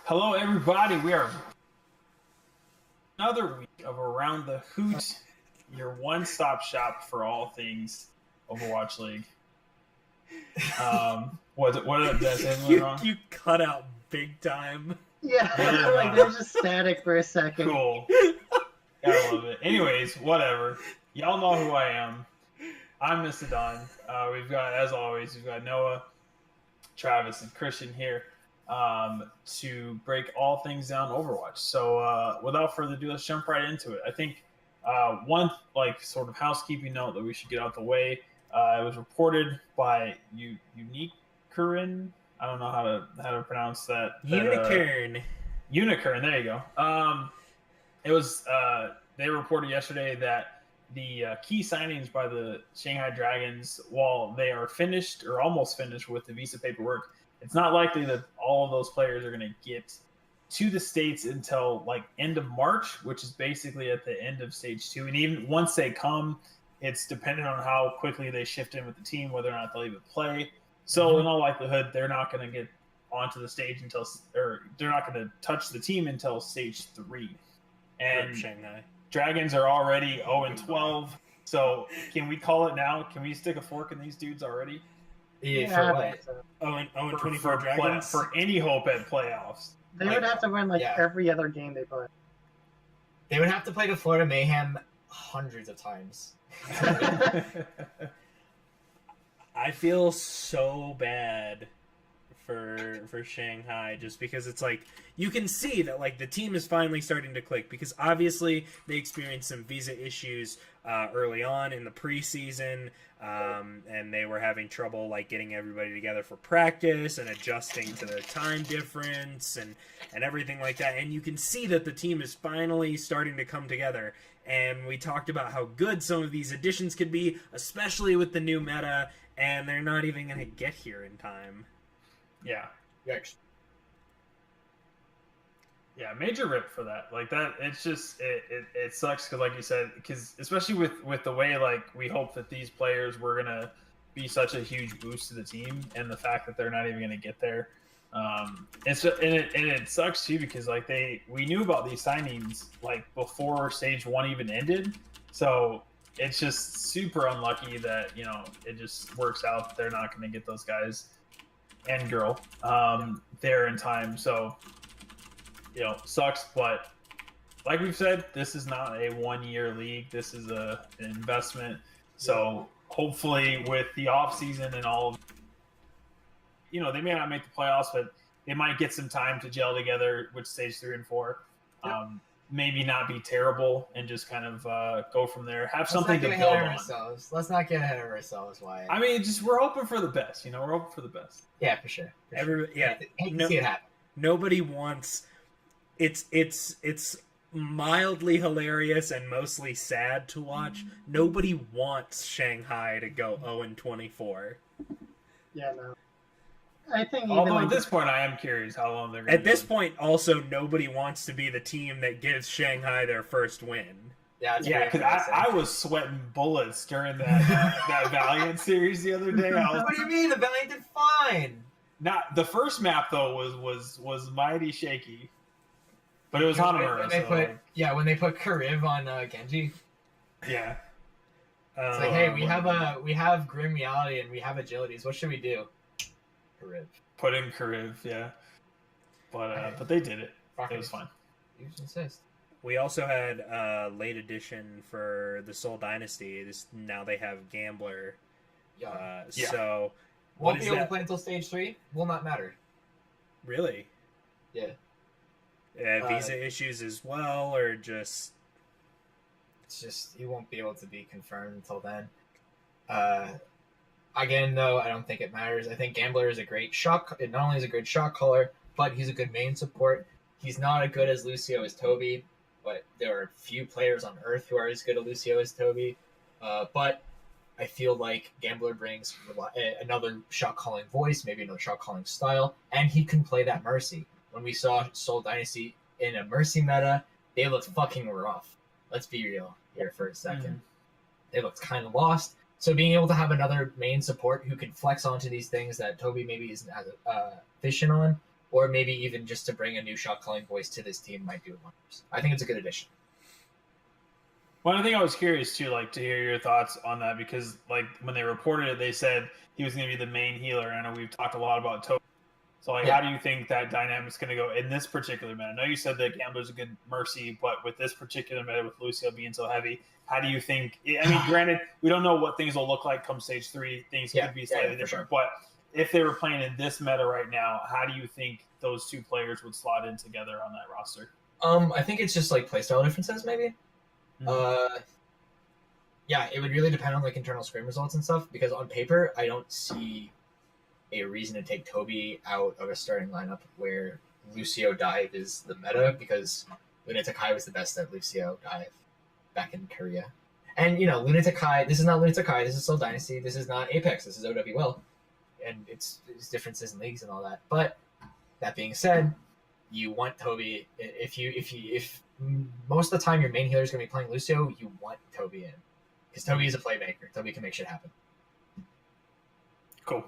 Hello, everybody. We are another week of Around the Hoot, your one-stop shop for all things Overwatch League. What did I say something wrong? You cut out big time. Yeah, like they're just static for a second. Cool. Gotta love it. Anyways, whatever. Y'all know who I am. I'm Mr. Don. We've got Noah, Travis, and Christian here to break all things down Overwatch. So without further ado, let's jump right into it. I think one sort of housekeeping note that we should get out the way. It was reported by Unicorn. I don't know how to pronounce that. Unicorn. Unicorn. There you go. It was they reported yesterday that the key signings by the Shanghai Dragons, while they are finished or almost finished with the visa paperwork, it's not likely that all of those players are going to get to the States until end of March, which is basically at the end of stage 2. And even once they come, it's dependent on how quickly they shift in with the team, whether or not they'll even play. So in all likelihood, they're not going to get onto the stage they're not going to touch the team until stage 3. And Shanghai Dragons are already 0-12. So can we call it now? Can we stick a fork in these dudes already? Yeah, for what? 0-24 Dragons? For any hope at playoffs. They would have to win every other game they play. They would have to play the Florida Mayhem hundreds of times. I feel so bad for Shanghai, just because it's you can see that the team is finally starting to click, because obviously they experienced some visa issues early on in the preseason, and they were having trouble getting everybody together for practice and adjusting to the time difference and everything like that. And you can see that the team is finally starting to come together. And we talked about how good some of these additions could be, especially with the new meta, and they're not even going to get here in time. Yeah. Yikes. Yeah, major rip for that. It's just it sucks because, like you said, especially with the way we hope that these players were gonna be such a huge boost to the team, and the fact that they're not even gonna get there. It sucks too, because we knew about these signings before stage 1 even ended, so it's just super unlucky that it just works out that they're not gonna get those guys and girl there in time. So sucks, but like we've said, this is not a 1-year league. This is an investment. So hopefully with the off season and all of, they may not make the playoffs, but they might get some time to gel together with stage 3 and 4. Maybe not be terrible and just kind of go from there. Have something to build on. Let's not get ahead of ourselves, Wyatt. I mean, we're hoping for the best. We're hoping for the best. Yeah, for sure. Everybody, yeah. Hate to see it happen. Nobody wants. It's mildly hilarious and mostly sad to watch. Nobody wants Shanghai to go 0-24. Yeah, no. I think although at this point, I am curious how long they're going to. At this point, also nobody wants to be the team that gives Shanghai their first win. Yeah, because I was sweating bullets during that Valiant series the other day. What do you mean? The Valiant did fine. Not the first map though was mighty shaky, but it was Hanamura. When they put Kariv on Genji. Yeah. It's hey, we have Grim Reality and we have Agilities. What should we do? Kariv. Put in Kariv, yeah. But they did it. It was fun. You insist. We also had late edition for the Soul Dynasty. Now they have Gambler. So won't be able to play until stage 3. Will not matter. Really? Yeah. Visa issues as well, or just? It's just you won't be able to be confirmed until then. Again, though, I don't think it matters. I think Gambler is a great shot. Not only is a good shot caller, but he's a good main support. He's not as good as Lucio as Toby, but there are few players on Earth who are as good at Lucio as Toby. But I feel like Gambler brings another shot calling voice, maybe another shot calling style, and he can play that Mercy. When we saw Soul Dynasty in a Mercy meta, they looked fucking rough. Let's be real here for a second. They looked kind of lost. So being able to have another main support who can flex onto these things that Toby maybe isn't as efficient on or maybe even just to bring a new shot calling voice to this team might do wonders. I think it's a good addition. One thing I was curious too, like to hear your thoughts on that, because like when they reported it, they said he was going to be the main healer. And I know we've talked a lot about Toby. So like, how do you think that dynamic's going to go in this particular meta? I know you said that Gambler's a good Mercy, but with this particular meta, with Lucio being so heavy, how do you think? I mean, granted, we don't know what things will look like come stage 3. Things could be slightly different, but if they were playing in this meta right now, how do you think those two players would slot in together on that roster? I think it's just like playstyle differences, maybe. Mm-hmm. Yeah, it would really depend on like internal scrim results and stuff. Because on paper, I don't see a reason to take Toby out of a starting lineup where Lucio dive is the meta, because Lunatic High was the best at Lucio dive back in Korea. And you know, Lunatic High. This is not Lunatic High. This is still Dynasty. This is not Apex. This is OWL. And it's differences in leagues and all that. But that being said, you want Toby. If most of the time your main healer is going to be playing Lucio, you want Toby in, because Toby is a playmaker. Toby can make shit happen. Cool.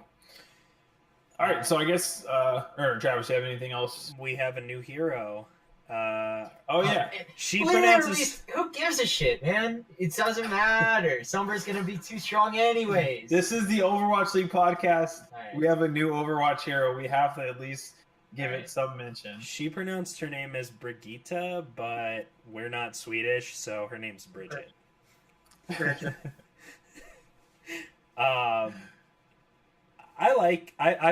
All right, so I guess, or Travis, you have anything else? We have a new hero. Oh yeah, She Literally, pronounces. who gives a shit, man? It doesn't matter. Summer's gonna be too strong anyways. this is the Overwatch League podcast. Alright. We have a new Overwatch hero. We have to at least give Alright. it some mention. She pronounced her name as Brigitta, but we're not Swedish, so her name's Bridget. I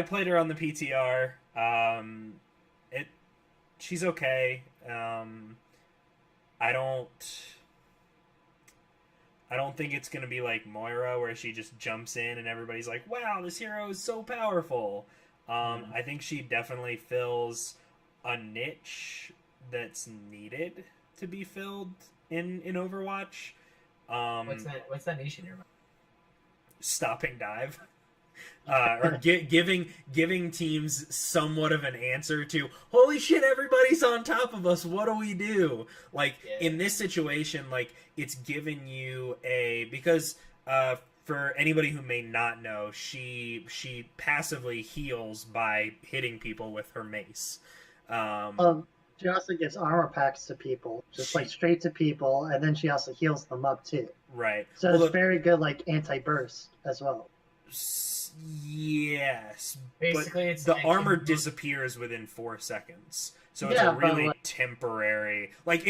played her on the PTR. She's okay. I don't think it's gonna be like Moira, where she just jumps in and everybody's like, "Wow, this hero is so powerful." I think she definitely fills a niche that's needed to be filled in Overwatch. What's that niche in your mind? Stopping dive. Or giving teams somewhat of an answer to, holy shit, everybody's on top of us, what do we do? Like, in this situation, like, it's giving you because for anybody who may not know, she passively heals by hitting people with her mace. She also gives armor packs to people, like straight to people, and then she also heals them up too. Right. So it's very good, like anti-burst as well. Yes, Basically, but it's the like armor disappears within 4 seconds, so it's a really temporary. Like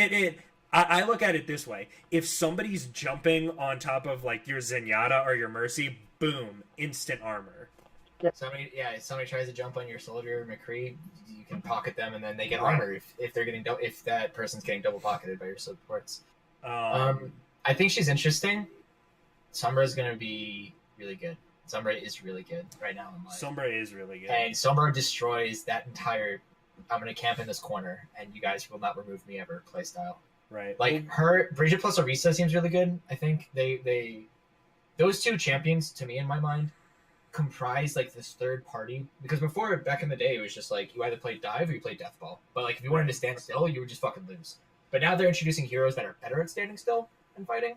I look at it this way: if somebody's jumping on top of like your Zenyatta or your Mercy, boom, instant armor. Somebody tries to jump on your soldier McCree, you can pocket them, and then they get armor if they're getting if that person's getting double pocketed by your supports. I think she's interesting. Sombra is going to be really good. Sombra is really good right now in life. Sombra is really good. And Sombra destroys that entire I'm going to camp in this corner and you guys will not remove me ever playstyle. Right. Like her Bridget plus Orisa seems really good. I think they those two champions to me in my mind comprise like this third party, because before, back in the day, it was just like you either played dive or you played deathball. But like if you wanted to stand still, you would just fucking lose. But now they're introducing heroes that are better at standing still and fighting,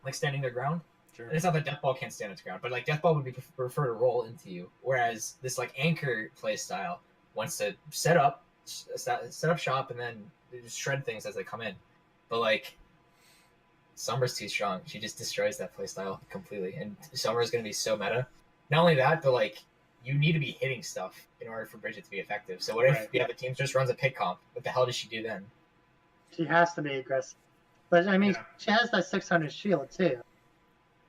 like standing their ground. Sure. And it's not that Deathball can't stand its ground, but like Deathball would be prefer to roll into you, whereas this like anchor play style wants to set up shop and then just shred things as they come in. But like Sombra's too strong; she just destroys that play style completely. And Sombra's going to be so meta. Not only that, but like you need to be hitting stuff in order for Bridget to be effective. So what if the other team just runs a pick comp? What the hell does she do then? She has to be aggressive, but I mean, she has that 600 shield too.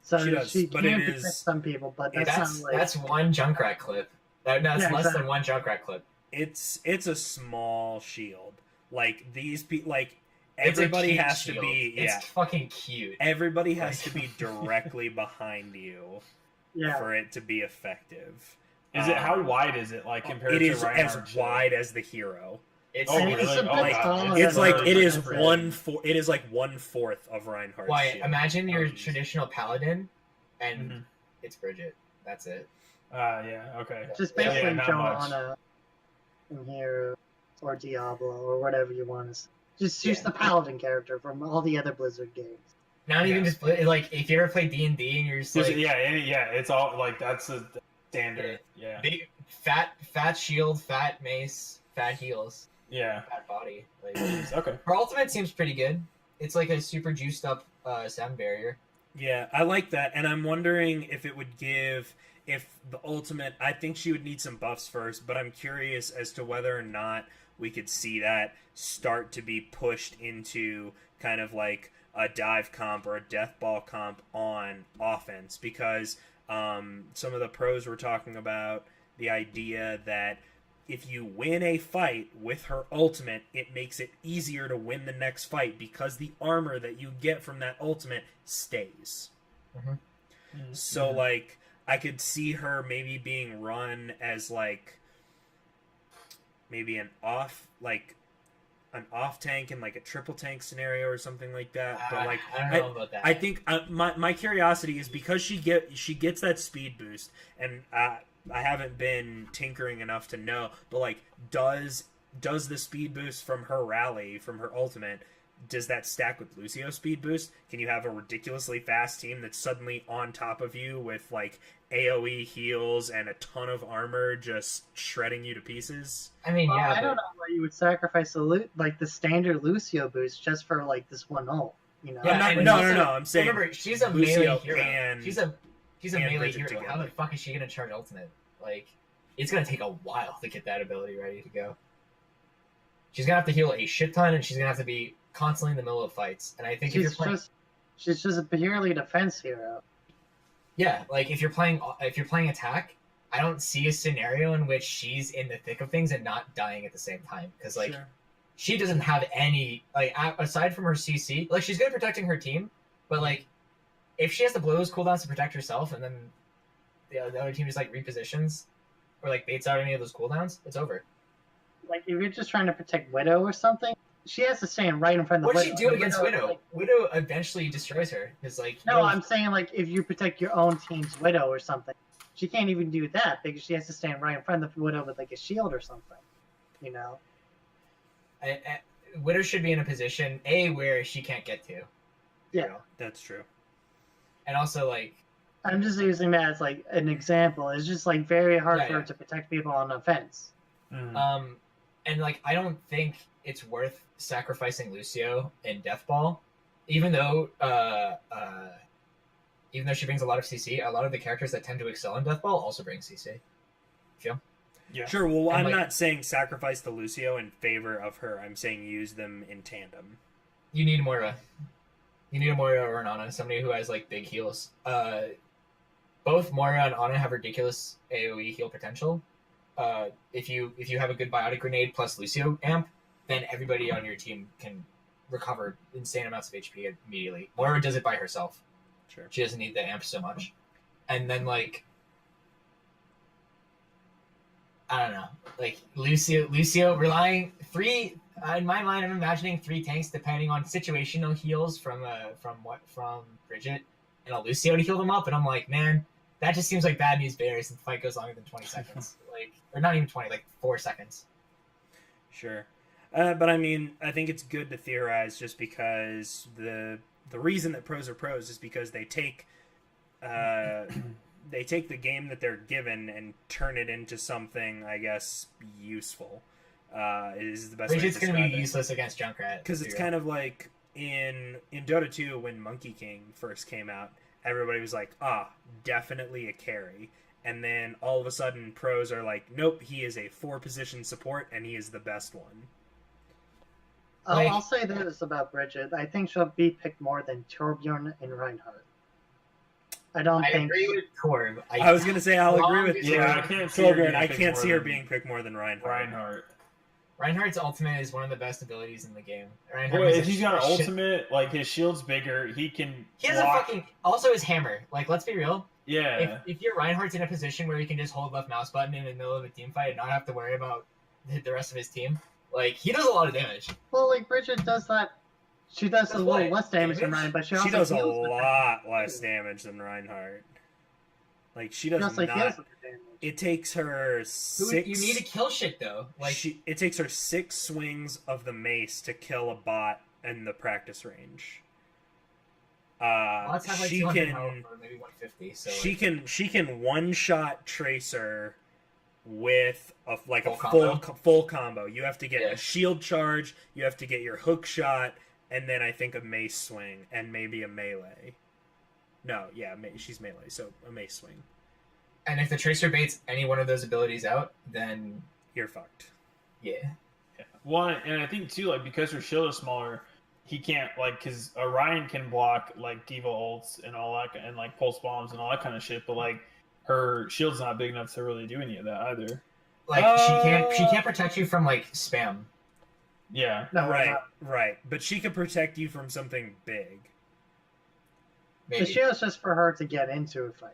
So she can protect some people, but that's one Junkrat clip. That's less than one Junkrat clip. It's a small shield. Like these people, like everybody has to be. It's fucking cute. Everybody has to be directly behind you for it to be effective. Is it how wide is it like compared to Reinhardt? It is as wide as the hero. It's It is like 1/4 of Reinhardt's Wyatt, shield. imagine your traditional paladin, and it's Bridget. That's it. Okay. Just basically Joanna in here, or Diablo, or whatever you want to say. Just use the paladin character from all the other Blizzard games. Not even just like if you ever play D&D and you're just like it's all like that's a standard. Big fat fat shield, fat mace, fat heals, Yeah. fat body. Like, Okay. her ultimate seems pretty good. It's like a super juiced up sound barrier. Yeah, I like that, and I'm wondering if it would give if the ultimate. I think she would need some buffs first, but I'm curious as to whether or not we could see that start to be pushed into kind of like a dive comp or a death ball comp on offense, because some of the pros were talking about the idea that if you win a fight with her ultimate, it makes it easier to win the next fight because the armor that you get from that ultimate stays. Mm-hmm. So, like, I could see her maybe being run as, like, maybe an off tank in, like, a triple tank scenario or something like that. But, like, I don't know about that. I think my curiosity is because she gets that speed boost, and I haven't been tinkering enough to know, but like, does the speed boost from her rally, from her ultimate, does that stack with Lucio's speed boost? Can you have a ridiculously fast team that's suddenly on top of you with like AoE heals and a ton of armor just shredding you to pieces? I mean, Well, yeah, I don't know why you would sacrifice the standard Lucio boost just for like this one ult. You know? Yeah, I'm and not, also- no. I'm saying remember, she's a Lucio melee hero. and She's a and melee Bridget hero. How together. the fuck is she gonna charge ultimate? Like, it's gonna take a while to get that ability ready to go. She's gonna have to heal a shit ton, and she's gonna have to be constantly in the middle of fights. And I think if you're playing, she's just a purely defense hero. yeah, like if you're playing attack, I don't see a scenario in which she's in the thick of things and not dying at the same time. Because like, Sure. she doesn't have any, like, aside from her CC, like, she's good at protecting her team, but like, if she has to blow those cooldowns to protect herself, and then the other team just like repositions or like baits out any of those cooldowns, it's over. Like if you're just trying to protect Widow or something, she has to stand right in front of the What'd Widow. she do The against Widow, Widow? like- Widow eventually destroys her. Because like, no, I'm saying like if you protect your own team's Widow or something, she can't even do that because she has to stand right in front of the Widow with like a shield or something. You know. Widow should be in a position where she can't get to. Yeah. You know? That's true. And also like, I'm just using that as like an example. It's just like very hard for her to protect people on offense. Mm. And like, I don't think it's worth sacrificing Lucio in Death Ball, even though she brings a lot of CC. A lot of the characters that tend to excel in Death Ball also bring CC. Feel? Yeah. Sure. Well, And, I'm like, not saying sacrifice the Lucio in favor of her. I'm saying use them in tandem. You need Moira. You need a Moira or an Ana, somebody who has like big heals. Both Moira and Ana have ridiculous AoE heal potential. If you have a good biotic grenade plus Lucio amp, then everybody on your team can recover insane amounts of HP immediately. Moira does it by herself. Sure. She doesn't need the amp so much. And then like, I don't know, like Lucio relying in my mind, I'm imagining 3 tanks depending on situational heals from Bridget and a Lucio to heal them up, and I'm like, man, that just seems like bad news bears if the fight goes longer than 20 seconds. Like, or not even 20, like 4 seconds. Sure. But I mean, I think it's good to theorize just because the reason that pros are pros is because they take the game that they're given and turn it into something, I guess, useful. Is the best way to Bridget's going to describe be it. useless against Junkrat. Because it's kind of like in Dota 2 when Monkey King first came out, everybody was like, definitely a carry. And then all of a sudden pros are like, nope, he is a 4-position support and he is the best one. Like- I'll say this about Bridget. I think she'll be picked more than Torbjorn and Reinhardt. I agree with Torb. I was going to say I'll agree with you. Yeah, I can't see her Torbjorn, being I picked can't more see her than being picked more than Reinhardt. Reinhardt's ultimate is one of the best abilities in the game. Boy, has if he's got an shit- ultimate, like his shield's bigger, he can. He has block. a fucking. Also, his hammer. Like, let's be real. Yeah. If your Reinhardt's in a position where he can just hold left mouse button in the middle of a team fight and not have to worry about the rest of his team, like, he does a lot of damage. Well, like Bridget does that. She does a Does little what? less damage than Damage? Ryan, but she She also does a heals with her. lot less damage than Reinhardt. Like, she She does also heals not. with her damage. It takes her You 6. need to kill shit though. Like, It takes her 6 swings of the mace to kill a bot in the practice range. bots have like She 200 can health or maybe 150. So she can one shot Tracer with like Full a combo. full combo. You have to get Yeah. a shield charge, you have to get your hook shot, and then I think a mace swing and maybe a melee. No, yeah, she's melee, so a mace swing. And if the Tracer baits any one of those abilities out, then You're fucked. yeah. One, and I think too, like because her shield is smaller, he can't like because Orion can block like Diva ults and all that, and like pulse bombs and all that kind of shit. But like her shield's not big enough to really do any of that either. Like she can't protect you from like spam. Yeah. No, Right. But she could protect you from something big. Maybe. The shield's just for her to get into a fight,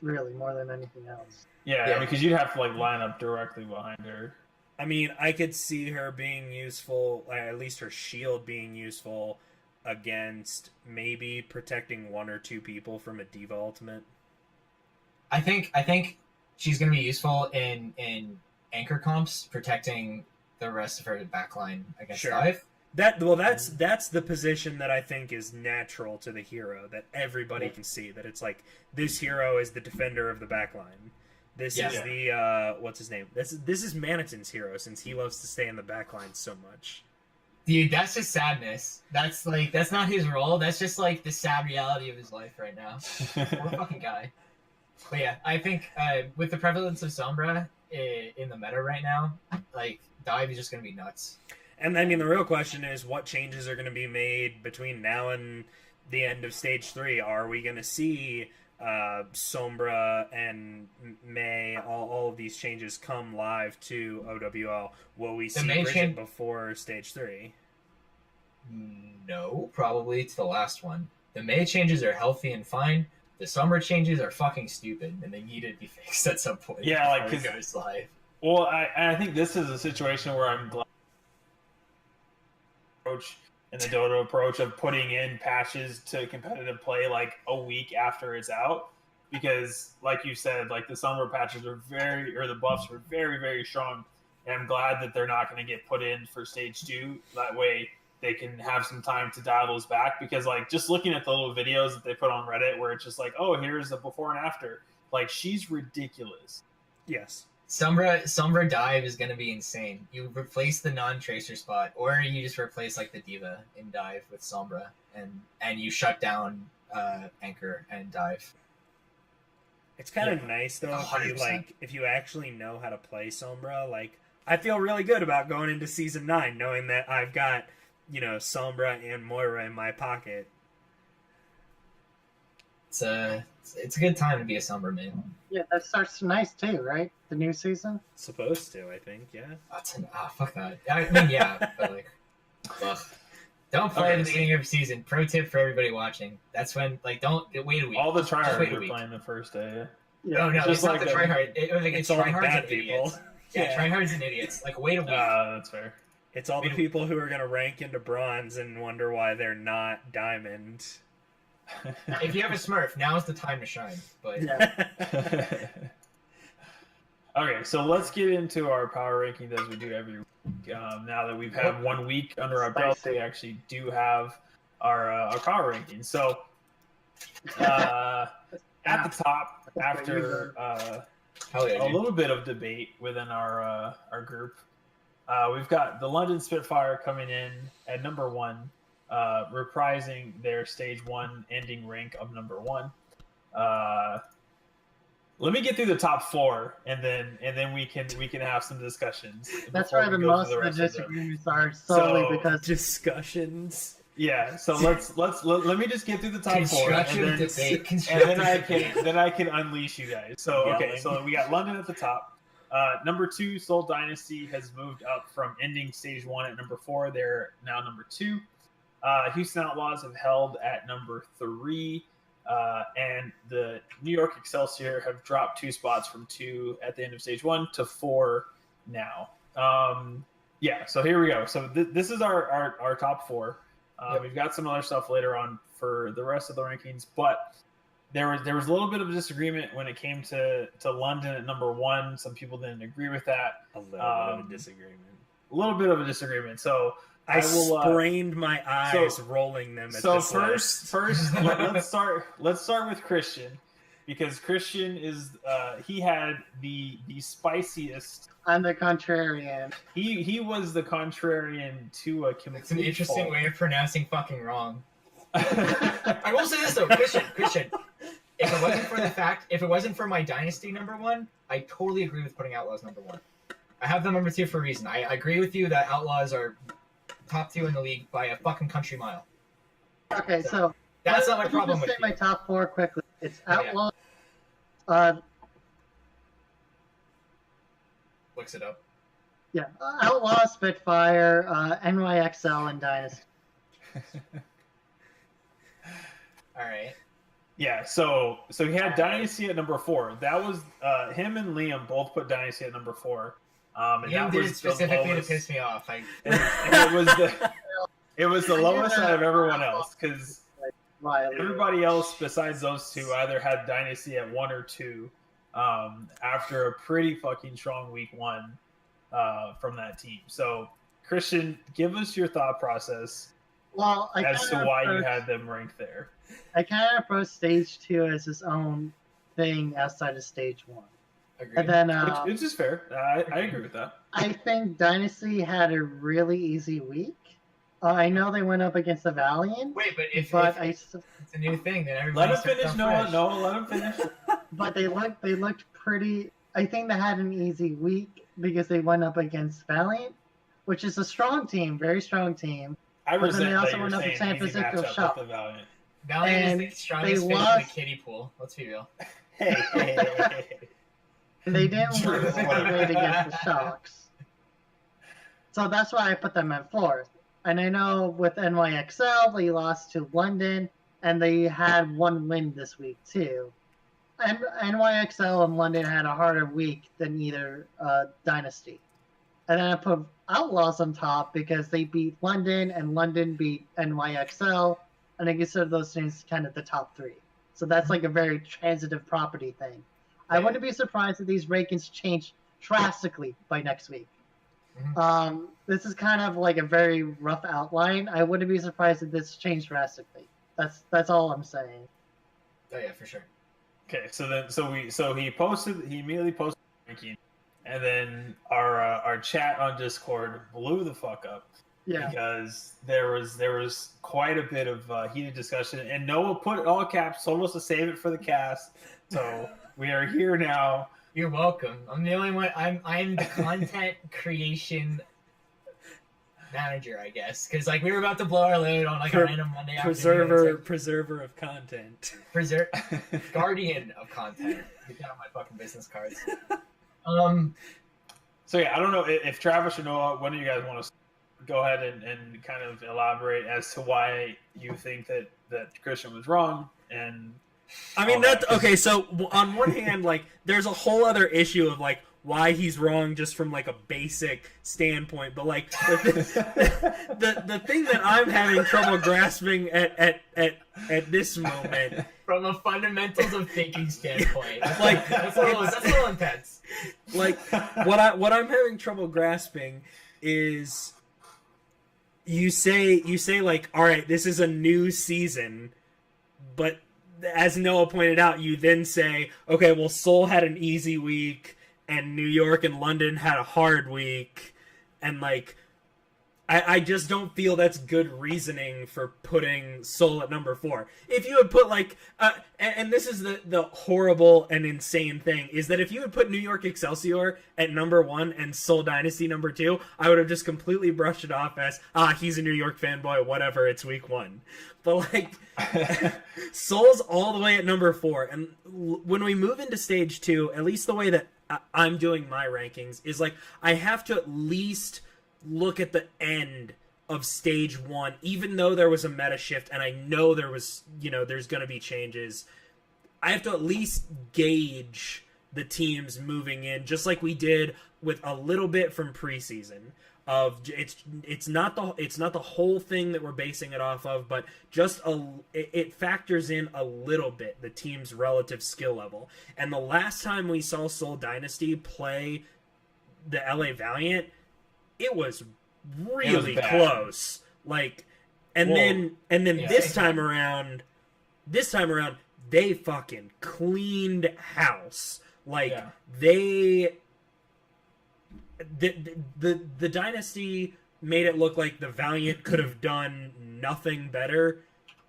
really, more than anything else. Yeah, because you'd have to like line up directly behind her. I mean, I could see her being useful, at least her shield being useful against maybe protecting one or two people from a Diva ultimate. I think she's gonna be useful in anchor comps, protecting the rest of her backline against dive. That's the position that I think is natural to the hero, that everybody can see, that it's like this hero is the defender of the backline. This is the what's his name? This is Maniton's hero, since he loves to stay in the backline so much. Dude, that's just sadness. That's not his role. That's just like the sad reality of his life right now. Poor fucking guy. But yeah, I think with the prevalence of Sombra in the meta right now, like dive is just gonna be nuts. And I mean, the real question is, what changes are going to be made between now and the end of Stage 3? Are we going to see Sombra and May, all of these changes come live to OWL? Will we see Bridget before Stage 3? No, probably to the last one. The May changes are healthy and fine. The Sombra changes are fucking stupid, and they need to be fixed at some point. Yeah, like because it goes live. Well, I think this is a situation where I'm glad approach and the Dota approach of putting in patches to competitive play like a week after it's out, because like you said, like the summer patches are the buffs are very, very strong, and I'm glad that they're not going to get put in for Stage 2. That way they can have some time to dial those back, because like just looking at the little videos that they put on Reddit where it's just like, oh, here's the before and after, like she's ridiculous. Yes. Sombra dive is going to be insane. You replace the non-tracer spot, or you just replace like the Diva in dive with Sombra, and you shut down anchor and dive. It's kind of nice though, if you actually know how to play Sombra. Like, I feel really good about going into Season 9 knowing that I've got, Sombra and Moira in my pocket. It's a good time to be a Sombra main. Yeah, that starts nice too, right? The new season? Supposed to, I think, yeah. Fuck that. I mean, yeah, but like, ugh. Don't play at the beginning of the season. Pro tip for everybody watching. That's when, like, don't wait a week. All the tryhards are playing the first day. Yeah. No, it's not the tryhard. It's all tryhards bad and people. Idiots. Yeah, tryhards and idiots. Like, wait a week. That's fair. It's all the people who are going to rank into bronze and wonder why they're not diamond. If you have a Smurf, now's the time to shine. But yeah. Okay, so let's get into our power ranking as we do every week. Now that we've had 1 week under our belt, we actually do have our power ranking. So at the top, after a little bit of debate within our group, we've got the London Spitfire coming in at number 1. Reprising their Stage 1 ending rank of number 1. Let me get through the top 4, and then we can have some discussions. That's why most of the disagreements are solely because discussions. Yeah, so let me just get through the top 4, and then I can unleash you guys. So okay, so we got London at the top. Number 2, Seoul Dynasty has moved up from ending Stage 1 at number 4. They're now number 2. Houston Outlaws have held at number 3, and the New York Excelsior have dropped 2 spots from 2 at the end of Stage 1 to 4 now. So here we go. So this is our top 4. We've got some other stuff later on for the rest of the rankings, but there was a little bit of a disagreement when it came to London at number 1. Some people didn't agree with that. A little bit of a disagreement. A little bit of a disagreement. So I sprained my eyes rolling them. At so first, let's start with Christian. because Christian is he had the spiciest. I'm the contrarian. He was the contrarian to a complete. It's an interesting fault. way of pronouncing fucking wrong. I will say this though, Christian. If it wasn't for my Dynasty #1, I totally agree with putting Outlaws #1. I have them #2 for a reason. I agree with you that Outlaws are top 2 in the league by a fucking country mile. Okay, so That's not my let me problem just with say my you. top 4 quickly. It's Oh, yeah. Outlaw, Looks it up. Outlaw, Spitfire, NYXL, and Dynasty. All right. Yeah, so he had Dynasty at #4. That was him and Liam both put Dynasty at #4. And Liam that did was it specifically to lowest. piss me off. And it was the lowest out of everyone else because Riley. everybody else besides those two either had Dynasty at 1 or 2 after a pretty fucking strong week 1 from that team. So Christian, give us your thought process Well, as to why you had them ranked there. I kind of approach stage 2 as its own thing outside of stage 1. Agreed. And then Which is fair. I agree with that. I think Dynasty had a really easy week. I know they went up against the Valiant, Wait, but if it's a new thing, then Let everybody him starts finish, off Noah. fresh. No, let him finish. but they looked pretty. I think they had an easy week because they went up against Valiant, which is a strong team, very strong team. I But then resent they that also you're went up saying against easy Pacific matchup Shop. with the Valiant. Valiant And is the strongest they fish in lost- the kiddie pool. Let's be real. Hey. And they didn't True. lose great against the Sharks. So that's why I put them at 4th. And I know with NYXL, they lost to London, and they had 1 win this week, too. And NYXL and London had a harder week than either Dynasty. And then I put Outlaws on top because they beat London, and London beat NYXL, and I consider those things kind of the top 3. So that's like a very transitive property thing. I wouldn't be surprised if these rankings change drastically by next week. This is kind of like a very rough outline. I wouldn't be surprised if this changed drastically. That's all I'm saying. Oh yeah, for sure. Okay, so he immediately posted the ranking, and then our chat on Discord blew the fuck up. Yeah. Because there was quite a bit of heated discussion, and Noah put it all caps, told us to save it for the cast. So we are here now. You're welcome. I'm the only one. I'm the content creation manager, I guess, because like we were about to blow our load on like a random Monday afternoon. Preserver of content. Guardian of content. Get down my fucking business cards. So yeah, I don't know if Travis or Noah, one of you guys want to go ahead and kind of elaborate as to why you think that Christian was wrong. And I mean, okay. So on one hand, like, there's a whole other issue of like why he's wrong just from like a basic standpoint, but like the thing that I'm having trouble grasping at this moment, from a fundamentals of thinking standpoint, like that's a little intense. Like what I'm having trouble grasping is you say like, all right, this is a new season, but as Noah pointed out, you then say, okay, well, Seoul had an easy week, and New York and London had a hard week, and like, I just don't feel that's good reasoning for putting Seoul at number 4. If you had put like, and this is the horrible and insane thing, is that if you had put New York Excelsior at number 1 and Seoul Dynasty number 2, I would have just completely brushed it off as, he's a New York fanboy, whatever, it's week 1. But like, Seoul's all the way at number 4, and when we move into stage 2, at least the way that I'm doing my rankings is like, I have to at least look at the end of stage 1, even though there was a meta shift and I know there was, there's going to be changes. I have to at least gauge the teams moving in, just like we did with a little bit from preseason. Of it's not the whole thing that we're basing it off of, but just it factors in a little bit the team's relative skill level. And the last time we saw Seoul Dynasty play the LA Valiant, it was really close. Like, and then yeah, this time around, they fucking cleaned house. Like, Yeah. The Dynasty made it look like the Valiant could have done nothing better,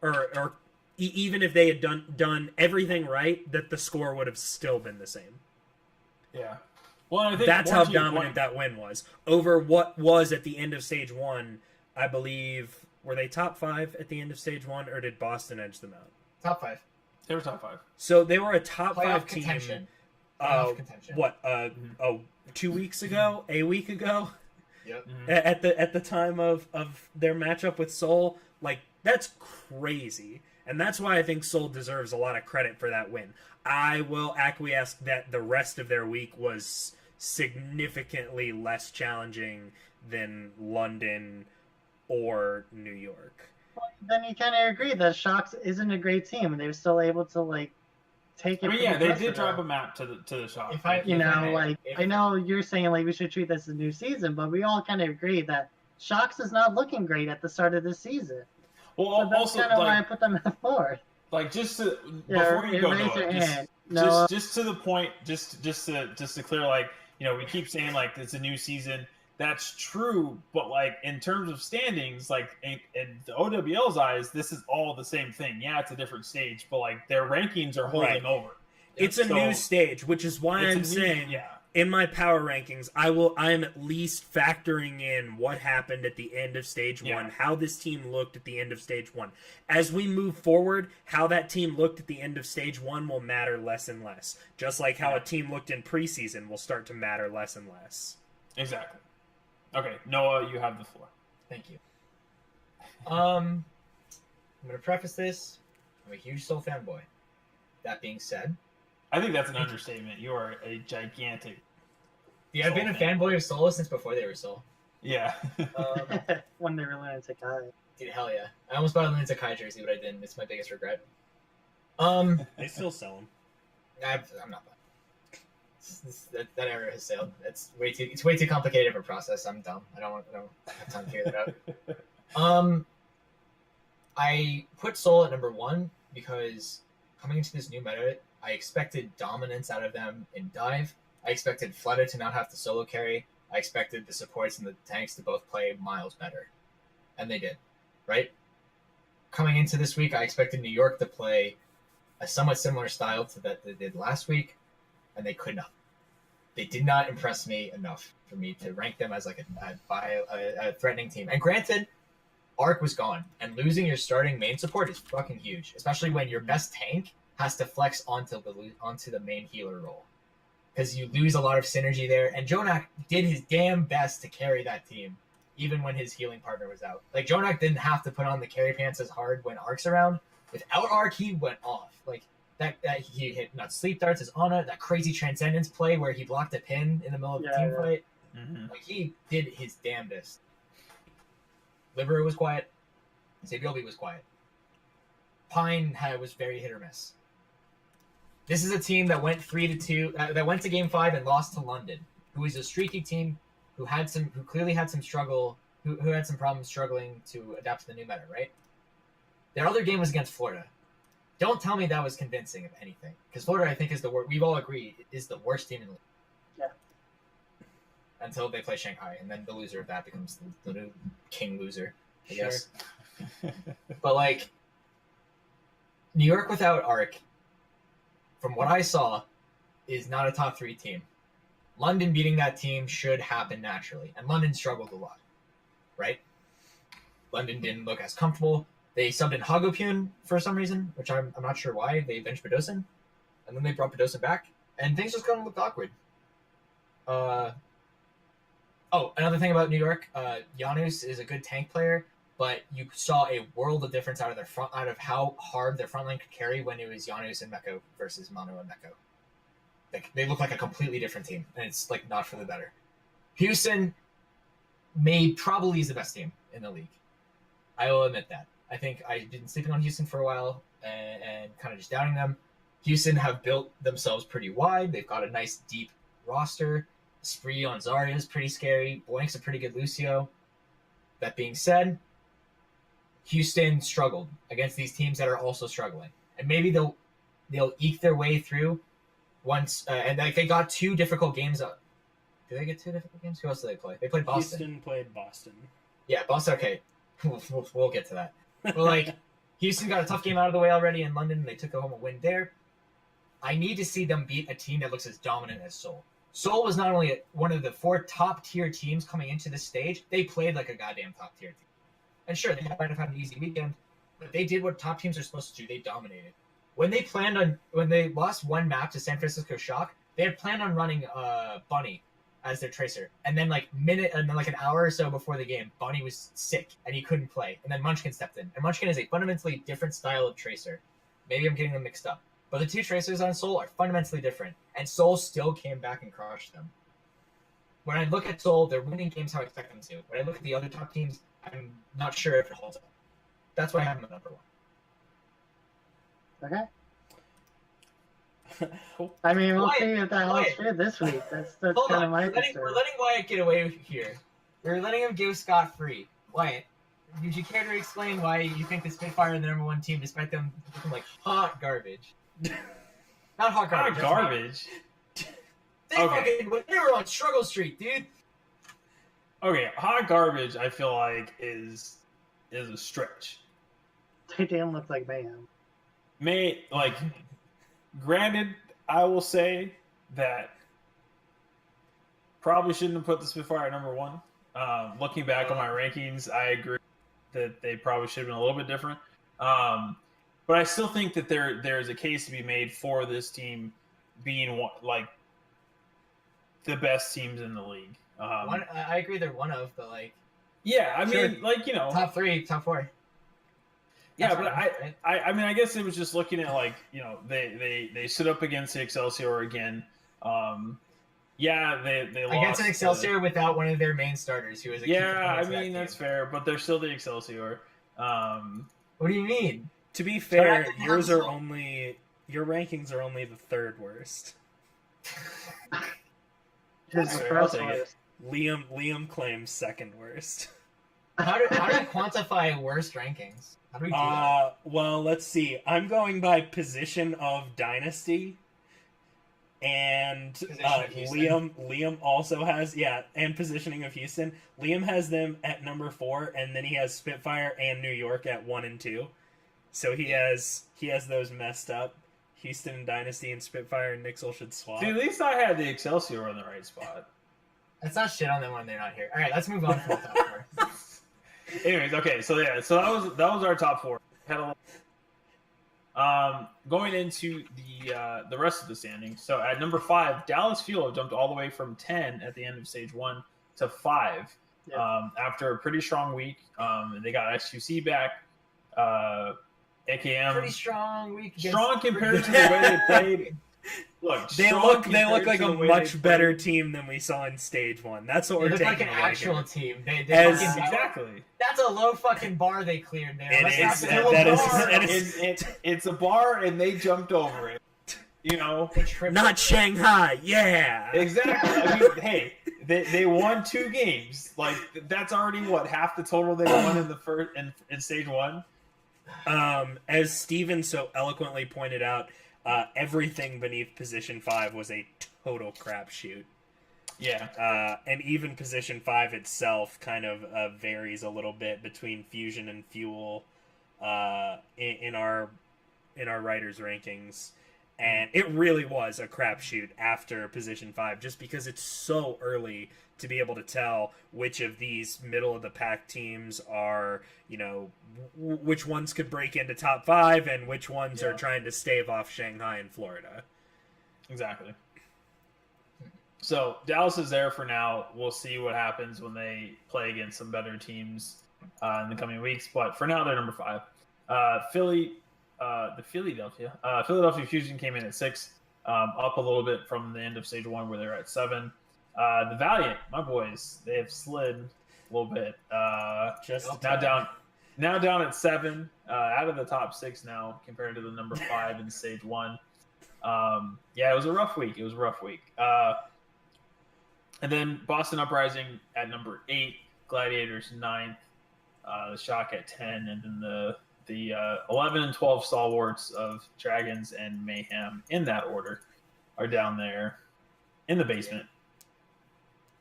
or even if they had done everything right, that the score would have still been the same. Yeah. Well, I think that's how dominant that win was over what was at the end of stage 1. I believe, were they top 5 at the end of stage 1, or did Boston edge them out? Top 5. They were top 5. So they were a top Playoff 5 team. contention. What? 2 weeks ago, a week ago. Yep. At the time of their matchup with Seoul, like, that's crazy, and that's why I think Seoul deserves a lot of credit for that win. I will acquiesce that the rest of their week was significantly less challenging than London or New York. Well, then you kind of agree that Shocks isn't a great team, and they were still able to like take it. I mean, yeah, they did drop a map to the Shock. I know you're saying like we should treat this as a new season, but we all kind of agree that Shocks is not looking great at the start of the season. Well, so that's also kind of like, why I put them at 4th. Like, just to before you go, Noah, just to the point, just to clear, like, you know, we keep saying like it's a new season. That's true, but like in terms of standings, like in the OWL's eyes, this is all the same thing. Yeah, it's a different stage, but like their rankings are holding over. It's a new stage, which is why I'm saying in my power rankings, I'm at least factoring in what happened at the end of stage 1, how this team looked at the end of stage 1. As we move forward, how that team looked at the end of stage 1 will matter less and less. Just like how a team looked in preseason will start to matter less and less. Exactly. Okay, Noah, you have the floor. Thank you. I'm going to preface this. I'm a huge Seoul fanboy. That being said, I think that's an understatement. You are a gigantic. Yeah, I've been a fanboy of Seoul since before they were Seoul. Yeah. When they were Lunatic Kai. Dude, hell yeah. I almost bought a Lunatic Kai jersey, but I didn't. It's my biggest regret. They still sell them. I'm not buying. That era has sailed. It's way too complicated of a process. I'm dumb. I don't have time to figure that out. I put Seoul at number 1 because coming into this new meta, I expected dominance out of them in dive. I expected Fleta to not have to solo carry. I expected the supports and the tanks to both play miles better. And they did, right? Coming into this week, I expected New York to play a somewhat similar style to that they did last week, and they could not. They did not impress me enough for me to rank them as like a threatening team. And granted, Arc was gone, and losing your starting main support is fucking huge, especially when your best tank has to flex onto the main healer role, because you lose a lot of synergy there. And Jonak did his damn best to carry that team, even when his healing partner was out. Like, Jonak didn't have to put on the carry pants as hard when Arc's around. Without Arc, he went off. Like that he hit not sleep darts, his Ana, that crazy transcendence play where he blocked a pin in the middle of the team fight. Mm-hmm. Like, he did his damnedest. Libero was quiet. Zabiobi was quiet. Pine was very hit or miss. This is a team that went 3-2, that went to Game 5 and lost to London, who is a streaky team who clearly had some struggle, who had some problems struggling to adapt to the new meta, right? Their other game was against Florida. Don't tell me that was convincing of anything, because Florida, I think, is the worst. We've all agreed is the worst team in the league. Yeah. Until they play Shanghai, and then the loser of that becomes the new king loser, I guess. But like, New York without Arc, from what I saw, is not a top 3 team. London beating that team should happen naturally, and London struggled a lot, right? London didn't look as comfortable. They subbed in Hagopune for some reason, which I'm not sure why. They benched Bedosin, and then they brought Bedosin back, and things just kind of looked awkward. Another thing about New York, Janus is a good tank player, but you saw a world of difference out of how hard their front line could carry when it was Janus and Meko versus Mano and Meko. Like, they look like a completely different team, and it's like not for the better. Houston probably is the best team in the league. I will admit that. I think I've been sleeping on Houston for a while and kind of just doubting them. Houston have built themselves pretty wide. They've got a nice deep roster. Spree on Zarya is pretty scary. Blank's a pretty good Lucio. That being said, Houston struggled against these teams that are also struggling. And maybe they'll eke their way through once, and like they got 2 difficult games up. Did they get 2 difficult games? Who else did they play? They played Boston. Houston played Boston. Yeah, Boston. Okay, we'll get to that. But like, Houston got a tough game out of the way already in London, and they took home a win there. I need to see them beat a team that looks as dominant as Seoul. Seoul was not only one of the 4 top-tier teams coming into this stage, they played like a goddamn top-tier team. And sure, they might have had an easy weekend, but they did what top teams are supposed to do. They dominated. When they lost 1 map to San Francisco Shock, they had planned on running Bunny as their tracer. And then like an hour or so before the game, Bunny was sick and he couldn't play. And then Munchkin stepped in. And Munchkin is a fundamentally different style of tracer. Maybe I'm getting them mixed up. But the 2 tracers on Seoul are fundamentally different. And Seoul still came back and crushed them. When I look at Seoul, they're winning games how I expect them to. When I look at the other top teams, I'm not sure if it holds up. That's why I have them at number 1. Okay. I mean, we'll Wyatt, see if that holds Wyatt. true this week. That's Hold kind on. of my We're concern. letting Wyatt get away here. We're letting him go scot-free. Wyatt, would you care to explain why you think the Spitfire are the number 1 team despite them looking like hot garbage? Not hot garbage. Not garbage. They were on Struggle Street, dude. Okay, hot garbage. I feel like is a stretch. They didn't look like mayhem. Granted, I will say that probably shouldn't have put the Spitfire at number 1. Looking back on my rankings, I agree that they probably should have been a little bit different. But I still think that there's a case to be made for this team being like the best teams in the league. I agree they're one of, but like... Yeah, I Sure. mean, like, you know... Top 3, top 4. Yeah, That's but right. I mean, I guess it was just looking at, like, you know, they stood up against the Excelsior again. Yeah, they lost. Against an Excelsior without one of their main starters, who was a key Yeah, component I to that mean, that's team. fair, but they're still the Excelsior. What do you mean? To be fair, Track your rankings are only the 3rd worst. Just I'll first take it. worst. Liam claims 2nd worst. How do we quantify worst rankings? How do we do that? Well, let's see. I'm going by position of dynasty, and Position of Houston. Liam also has and positioning of Houston. Liam has them at number 4, and then he has Spitfire and New York at 1 and 2. So he has those messed up. Houston and Dynasty and Spitfire and Nixel should swap. See, at least I had the Excelsior on the right spot. Let's not shit on them when they're not here. All right, let's move on from the top 4. Anyways, okay, so that was our top 4. Had going into the rest of the standings. So at number 5, Dallas Fuel jumped all the way from 10 at the end of stage 1 to 5 after a pretty strong week. They got XQC back. AKM Pretty strong week. strong compared to the way they played. Look, They strong look compared like to a the way much they better played. team than we saw in stage 1. That's what They we're look taking like an away actual here. team. They As- fucking, Exactly. that's a low fucking bar they cleared there. It Let's is. not That build is- bar. that is- It's a bar, and they jumped over it. You know, They tripped Not it. Shanghai, yeah. exactly. I mean, hey, they won 2 games. Like that's already what half the total they won in the first in stage 1. As Steven so eloquently pointed out, everything beneath position 5 was a total crapshoot. Yeah. And even position 5 itself kind of varies a little bit between Fusion and Fuel in our writers' rankings. And it really was a crapshoot after position 5, just because it's so early to be able to tell which of these middle-of-the-pack teams are, you know, which ones could break into top 5 and which ones are trying to stave off Shanghai and Florida. Exactly. So Dallas is there for now. We'll see what happens when they play against some better teams in the coming weeks. But for now, they're number 5. Philadelphia Fusion came in at 6, up a little bit from the end of stage 1 where they're at 7. The Valiant, my boys, they have slid a little bit. Just Now down at 7, out of the top 6 now compared to the number 5 in stage 1. It was a rough week. And then Boston Uprising at number 8, Gladiators 9th, the Shock at 10, and then the the 11 and 12 stalwarts of Dragons and Mayhem in that order are down there in the basement.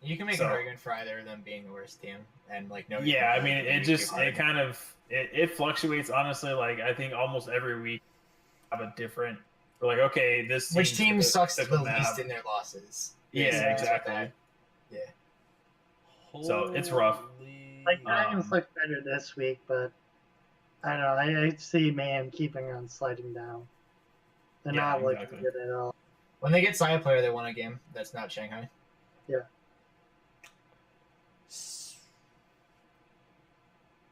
You can make an argument for either of them being the worst team, and like no. Yeah, I mean, it fluctuates honestly. Like I think almost every week have a different. We're like, okay, this which team sucks the least in their losses? Yeah, exactly. Yeah. So it's rough. Like Dragons look better this week, but I don't know. I see Mayhem keeping on sliding down. They're not looking good at all. When they get side player, they won a game. That's not Shanghai. Yeah.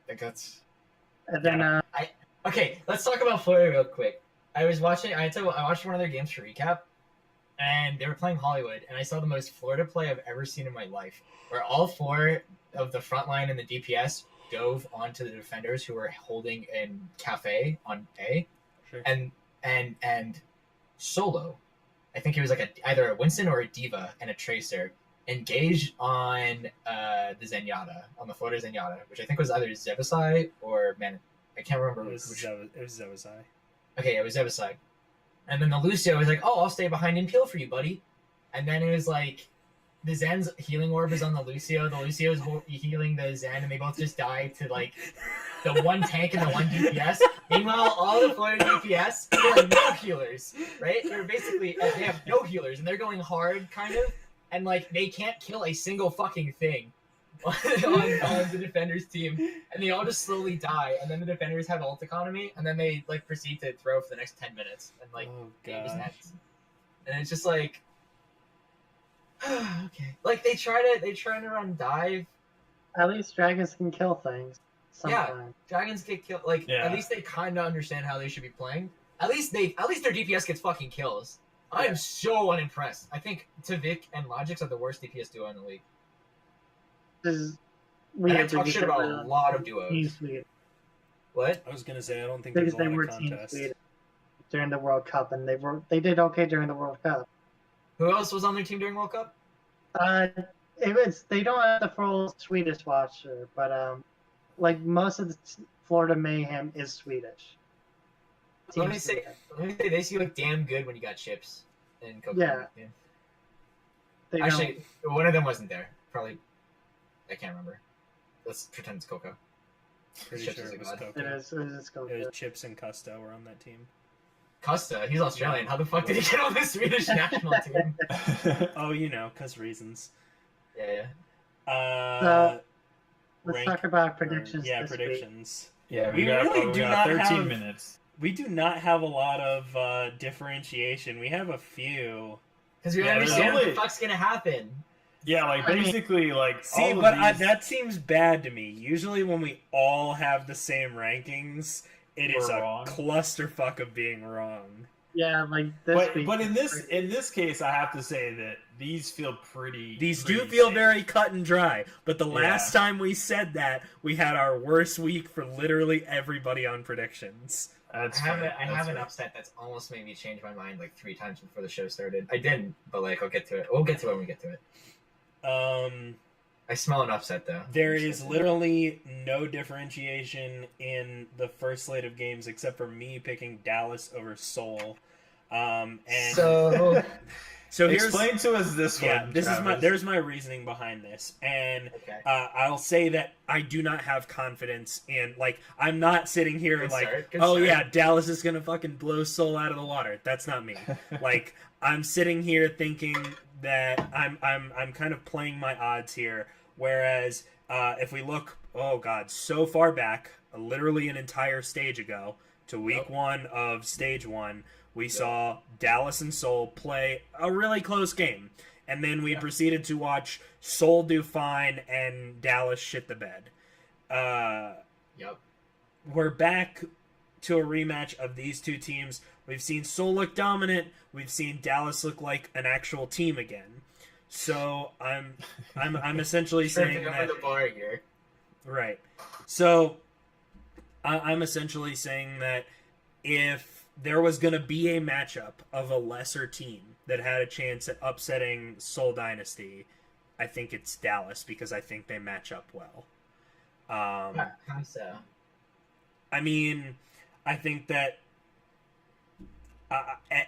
I think that's. And then okay, let's talk about Florida real quick. I watched one of their games for recap, and they were playing Hollywood, and I saw the most Florida play I've ever seen in my life, where all four of the front line and the DPS dove onto the defenders who were holding in Cafe on A, Sure. and Solo, I think he was like either a Winston or a Diva and a Tracer, engaged on the Zenyatta, on the Florida Zenyatta, which I think was either Zebasai or I can't remember It was Zebasai. Okay, it was Zebasai. And then the Lucio was like, "Oh, I'll stay behind and peel for you, buddy." And then it was like, the Zen's healing orb is on the Lucio. The Lucio's healing the Zen, and they both just died to like the one tank and the one DPS. Meanwhile, all the Florida DPS, they're no healers, right? They're basically they have no healers, and they're going hard, kind of, and like they can't kill a single fucking thing on the defenders team, and they all just slowly die. And then the defenders have ult economy, and then they like proceed to throw for the next 10 minutes, and like game is next. And it's just like. Okay. Like they try to run dive. At least Dragons can kill things. Sometimes. Yeah, Dragons get killed. Like at least they kind of understand how they should be playing. At least their DPS gets fucking kills. I am so unimpressed. I think Tavik and Logix are the worst DPS duo in the league. This is weird. And I talk shit about a lot of duos. What? I was gonna say I don't think because there's a they lot were of contests during the World Cup, and they did okay during the World Cup. Who else was on their team during World Cup? They don't have the full Swedish roster, but like most of the Florida Mayhem is Swedish. Let me say they see like damn good when you got chips in Coco. Yeah. Actually, one of them wasn't there. Probably, I can't remember. Let's pretend it's Coco. Pretty Chips sure is it was god. Coco. It is Coco. It was Chips and Custo were on that team. Costa, he's Australian. How the fuck did he get on the Swedish national team? Oh, cause reasons. Yeah. Let's talk about predictions. Predictions. Week. Yeah, we really do not 13 have minutes. We do not have a lot of differentiation. We have a few. Because we understand what the fuck's gonna happen. Yeah, like basically, like see, all but of these... that seems bad to me. Usually, when we all have the same rankings, it is a clusterfuck of being wrong. Yeah, like this week. But in this case, I have to say that these feel pretty. These do feel very cut and dry. But the last time we said that, we had our worst week for literally everybody on predictions. I have an upset that's almost made me change my mind like 3 times before the show started. I didn't, but like I'll get to it. We'll get to it when we get to it. I smell an upset though. There is literally no differentiation in the first slate of games except for me picking Dallas over Seoul. So explain to us this one. Yeah, there's my reasoning behind this, and I'll say that I do not have confidence in, like, I'm not sitting here Dallas is gonna fucking blow Seoul out of the water. That's not me. Like, I'm sitting here thinking that I'm kind of playing my odds here. Whereas if we look, so far back, literally an entire stage ago to week 1 of stage 1. We saw Dallas and Seoul play a really close game. And then we proceeded to watch Seoul do fine and Dallas shit the bed. We're back to a rematch of these two teams. We've seen Seoul look dominant. We've seen Dallas look like an actual team again. So I'm essentially saying that... the bar here. Right. So I'm essentially saying that if there was going to be a matchup of a lesser team that had a chance at upsetting Seoul Dynasty, I think it's Dallas because I think they match up well. How so? I mean, I think that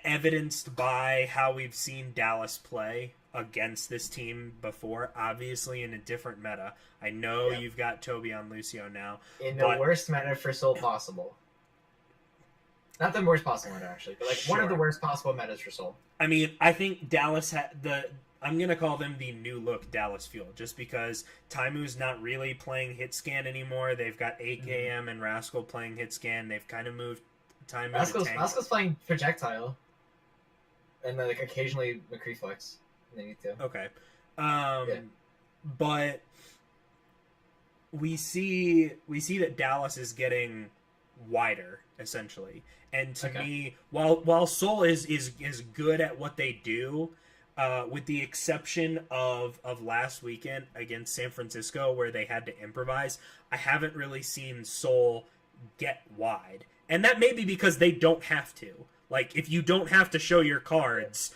evidenced by how we've seen Dallas play against this team before, obviously in a different meta. I know you've got Toby on Lucio now. In the worst meta for Soul possible. Not the worst possible meta, actually, but one of the worst possible metas for Soul. I mean, I think Dallas had I'm going to call them the new look Dallas Fuel, just because Taimu's not really playing hit scan anymore. They've got AKM and Rascal playing hit scan. They've kind of moved Taimu to tank. Rascal's playing projectile. And then occasionally McCree flex. They need to. Okay. But we see that Dallas is getting wider, essentially. And to me, while Soul is good at what they do, with the exception of last weekend against San Francisco where they had to improvise, I haven't really seen Soul get wide. And that may be because they don't have to. Like, if you don't have to show your cards,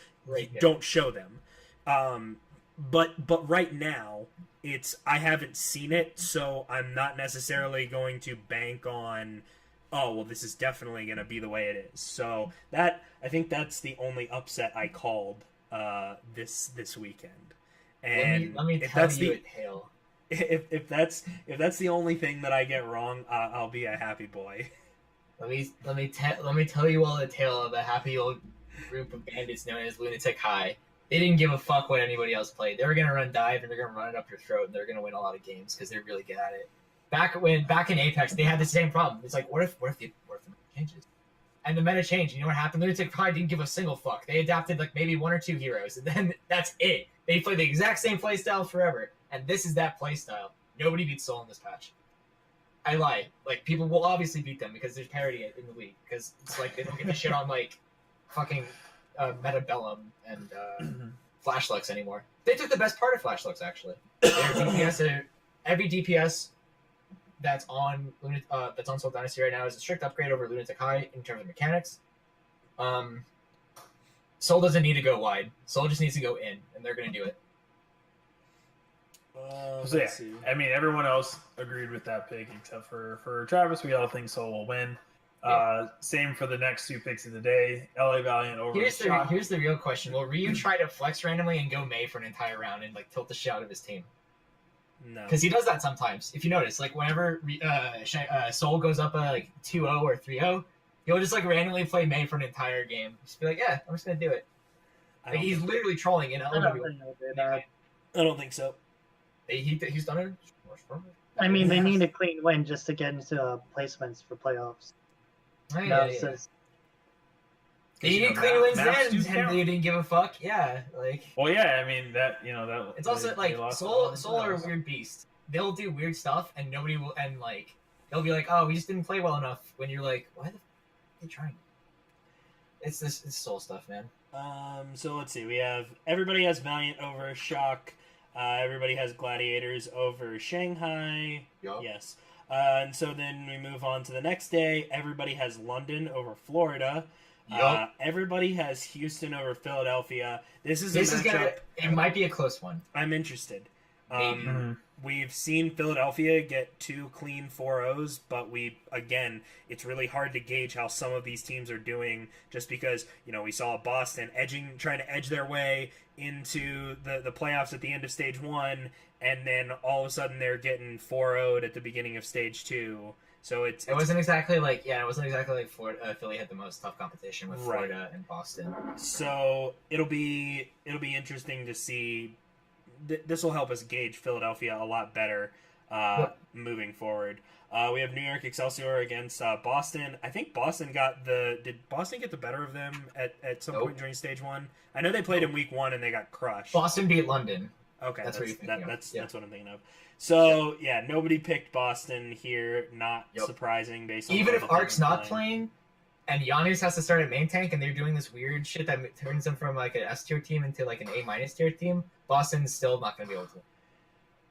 don't show them. But right now, I haven't seen it, so I'm not necessarily going to bank on, oh, well, this is definitely going to be the way it is. So I think that's the only upset I called this weekend. And let me tell you it, Hale. If that's the only thing that I get wrong, I'll be a happy boy. Let me tell you all the tale of a happy old group of bandits known as Lunatic High. They didn't give a fuck what anybody else played. They were gonna run dive and they're gonna run it up your throat and they're gonna win a lot of games because they're really good at it. Back in Apex, they had the same problem. It's like, what if the meta changes? And the meta changed. You know what happened? Lunatic High didn't give a single fuck. They adapted maybe one or two heroes, and then that's it. They play the exact same playstyle forever, and this is that playstyle. Nobody beats Soul in this patch. I lied. People will obviously beat them because there's parity in the league. Because it's they don't give a shit on fucking Metabellum and Flashlux anymore. They took the best part of Flashlux actually. Their DPS, every DPS that's on Soul Dynasty right now is a strict upgrade over Lunatic High in terms of mechanics. Soul doesn't need to go wide. Soul just needs to go in, and they're gonna do it. So yeah, I mean, everyone else agreed with that pick except for Travis. We all think Soul will win. Same for the next two picks of the day. LA Valiant over. Here's the real question: will Ryu try to flex randomly and go Mei for an entire round and tilt the shit out of his team? No, because he does that sometimes. If you notice, whenever Soul goes up 2-0 or 3-0, he'll just randomly play Mei for an entire game. Just be like, yeah, I'm just gonna do it. He's literally trolling in LA. I don't think so. He's done it. I mean, they need a clean win just to get into placements for playoffs. They need clean wins then, and they didn't give a fuck. Yeah, Well, yeah, I mean that that. It's also Soul are a weird beast. They'll do weird stuff, and nobody will, and they'll be like, "Oh, we just didn't play well enough." When you're like, "Why the f are they trying?" It's Soul stuff, man. So let's see. We have everybody has Valiant over Shock. Everybody has Gladiators over Shanghai. Yep. Yes. And so then we move on to the next day. Everybody has London over Florida. Yep. Everybody has Houston over Philadelphia. This is it might be a close one. I'm interested. Maybe. We've seen Philadelphia get 2 clean 4-0s, but it's really hard to gauge how some of these teams are doing just because, we saw Boston trying to edge their way into the playoffs at the end of stage 1, and then all of a sudden they're getting 4-0'd at the beginning of stage 2. So it wasn't exactly Florida, Philly had the most tough competition with Florida and Boston. So it'll be interesting to see. This will help us gauge Philadelphia a lot better moving forward. We have New York Excelsior against Boston. I think Boston did Boston get the better of them at some point during stage 1? I know they played in week 1 and they got crushed. Boston beat London. Okay, that's what that's what I'm thinking of. So nobody picked Boston here. Not surprising based on even if Ark's not playing. And Giannis has to start at main tank, and they're doing this weird shit that turns them from an S tier team into an A- tier team. Boston's still not going to be able to.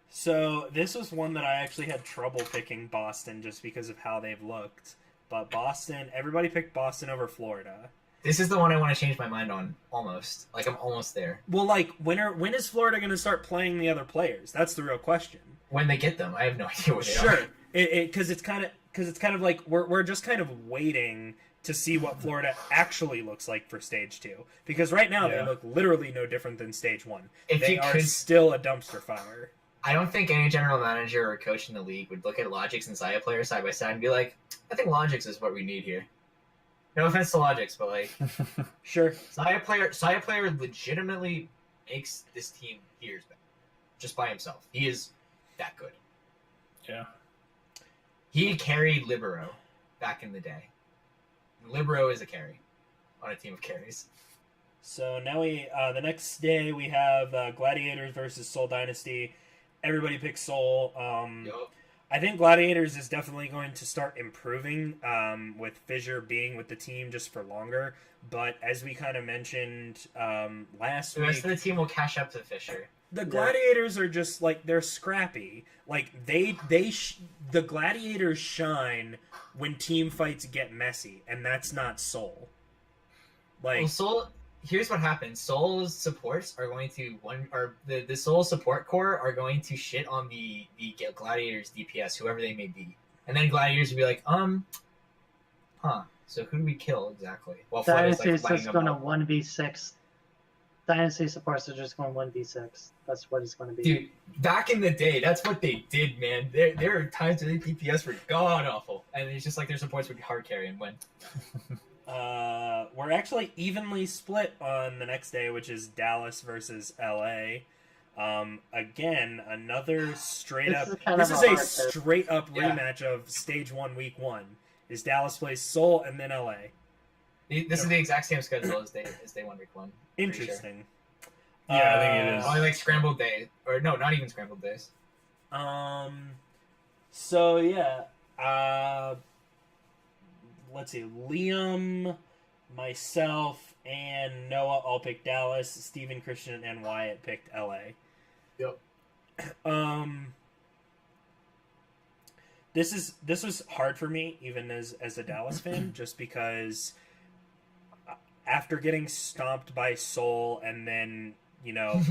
So this was one that I actually had trouble picking Boston just because of how they've looked. But Boston, everybody picked Boston over Florida. This is the one I want to change my mind on, almost. I'm almost there. Well, when is Florida going to start playing the other players? That's the real question. When they get them. I have no idea what they are. Because it's kind it's kind of like we're just kind of waiting to see what Florida actually looks like for Stage 2. Because right now they look literally no different than Stage 1. They are still a dumpster fire. I don't think any general manager or coach in the league would look at Logix and Xayah player side by side and be like, I think Logix is what we need here. No offense to Logix, but like, sure. Xayah player legitimately makes this team years better. Just by himself. He is that good. Yeah. He carried Libero back in the day. Libero is a carry on a team of carries. So now the next day we have Gladiators versus Seoul Dynasty. Everybody picks Seoul. I think Gladiators is definitely going to start improving with Fissure being with the team just for longer. But as we kind of mentioned last week, the rest of the team will catch up to Fissure. The Gladiators are just like they're scrappy. Like the Gladiators shine when team fights get messy, and that's not Seoul. Like Seoul. Here's what happens. Seoul's supports are going to the Seoul support core are going to shit on the Gladiators DPS, whoever they may be, and then Gladiators will be like, so who do we kill exactly? Well, Dynasty is just going to 1v6. Dynasty supports are just going 1v6. That's what it's going to be. Dude, back in the day, that's what they did, man. There are times where the DPS were god awful, and it's just like their supports would hard carry and win. We're actually evenly split on the next day, which is Dallas versus LA. Again, another straight up. This is a straight up rematch of Stage 1, Week 1. Is Dallas plays Seoul and then LA. This is the exact same schedule as day 1, Week 1. Interesting. Sure. Yeah, I think it is. Only like scrambled day, or no, not even scrambled days. So yeah. Let's see. Liam, myself, and Noah all picked Dallas. Steven, Christian, and Wyatt picked LA. Yep. This was hard for me, even as a Dallas fan, just because after getting stomped by Seoul and then,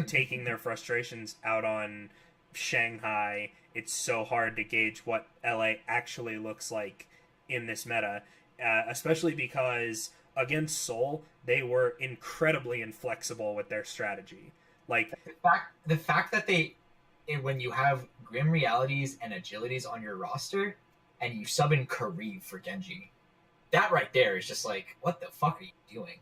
taking their frustrations out on Shanghai, it's so hard to gauge what LA actually looks like in this meta. Especially because against Seoul, they were incredibly inflexible with their strategy. Like the fact that when you have Grim Realities and Agilities on your roster, and you sub in Kareev for Genji, that right there is just like, what the fuck are you doing?